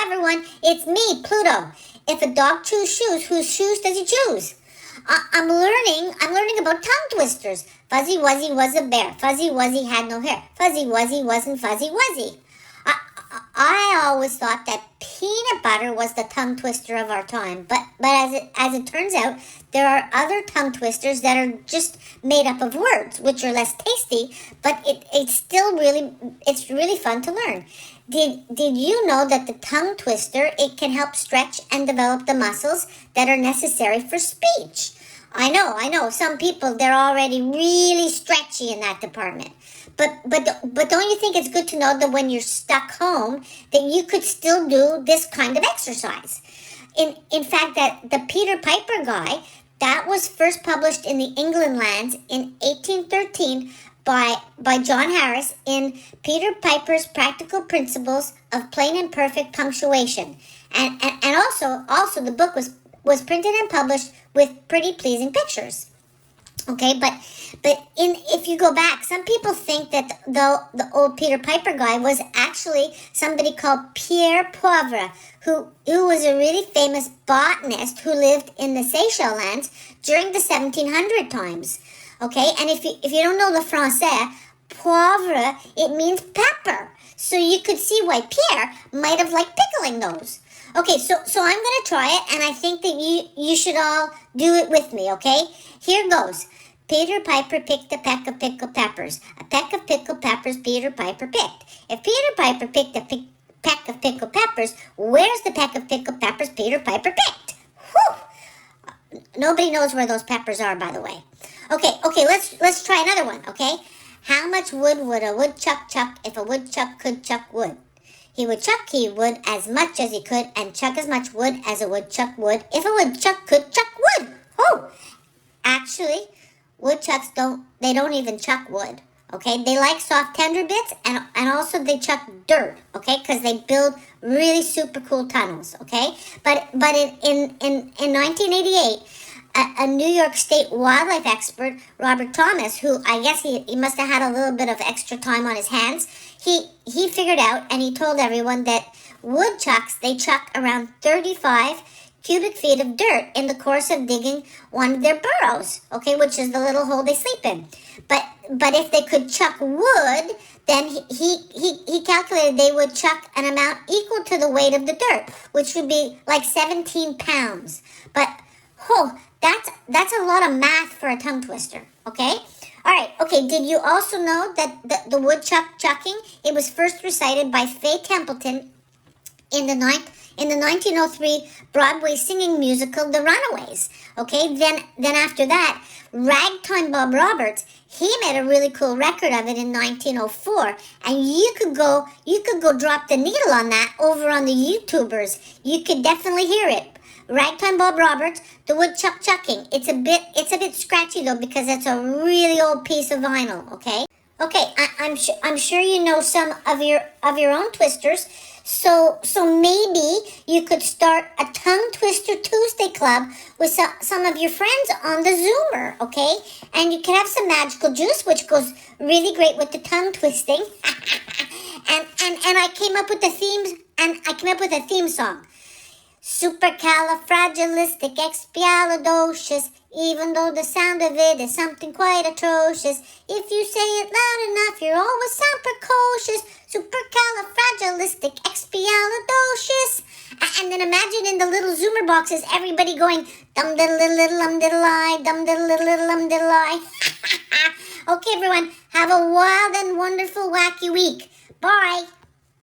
Hi everyone, it's me, Pluto. If a dog chews shoes, whose shoes does he choose? I'm learning about tongue twisters. Fuzzy Wuzzy was a bear. Fuzzy Wuzzy had no hair. Fuzzy Wuzzy wasn't Fuzzy Wuzzy. I always thought that peanut butter was the tongue twister of our time, but as it turns out, there are other tongue twisters that are just made up of words, which are less tasty, but it's really fun to learn. Did you know that the tongue twister, it can help stretch and develop the muscles that are necessary for speech? I know. Some people, they're already really stretchy in that department. But don't you think it's good to know that when you're stuck home, that you could still do this kind of exercise? In fact, that the Peter Piper guy, that was first published in the England lands in 1813 by John Harris in Peter Piper's Practical Principles of Plain and Perfect Punctuation. And also the book was printed and published with pretty pleasing pictures. Okay, but if you go back, some people think that the old Peter Piper guy was actually somebody called Pierre Poivre, who was a really famous botanist who lived in the Seychelles lands during the 1700 times. Okay, and if you don't know the Français, poivre, it means pepper. So you could see why Pierre might have liked pickling those. Okay, so I'm going to try it, and I think that you should all do it with me, okay? Here goes. Peter Piper picked a peck of pickled peppers. A peck of pickled peppers Peter Piper picked. If Peter Piper picked a peck of pickled peppers, where's the peck of pickled peppers Peter Piper picked? Whew! Nobody knows where those peppers are, by the way. Okay, let's try another one, okay? How much wood would a woodchuck chuck if a woodchuck could chuck wood? He would as much as he could and chuck as much wood as a woodchuck would if a woodchuck could chuck wood. Oh, actually, woodchucks don't even chuck wood, okay? They like soft, tender bits, and also they chuck dirt, okay? Because they build really super cool tunnels, okay? But in 1988, a New York State wildlife expert, Robert Thomas, who I guess he must have had a little bit of extra time on his hands, he figured out, and he told everyone that woodchucks, they chuck around 35 cubic feet of dirt in the course of digging one of their burrows, okay, which is the little hole they sleep in. But if they could chuck wood, then he calculated they would chuck an amount equal to the weight of the dirt, which would be like 17 pounds. But, that's a lot of math for a tongue twister, okay? All right, okay, did you also know that the woodchuck chucking, it was first recited by Faye Templeton in the 1903 Broadway singing musical, The Runaways. Okay, then after that, Ragtime Bob Roberts, he made a really cool record of it in 1904, and you could go drop the needle on that over on the YouTubers. You could definitely hear it. Ragtime Bob Roberts, the woodchuck chucking. It's a bit scratchy though because it's a really old piece of vinyl. Okay. Okay, I'm sure you know some of your own twisters. So maybe you could start a Tongue Twister Tuesday club with some of your friends on the Zoomer, okay? And you can have some magical juice, which goes really great with the tongue twisting. and I came up with a theme song. Supercalifragilisticexpialidocious, even though the sound of it is something quite atrocious. If you say it loud enough, you'll always sound precocious. Supercalifragilisticexpialidocious. And then imagine in the little Zoomer boxes, everybody going, dum diddle diddle dum diddle I, dum diddle diddle dum diddle I. Okay, everyone, have a wild and wonderful wacky week. Bye.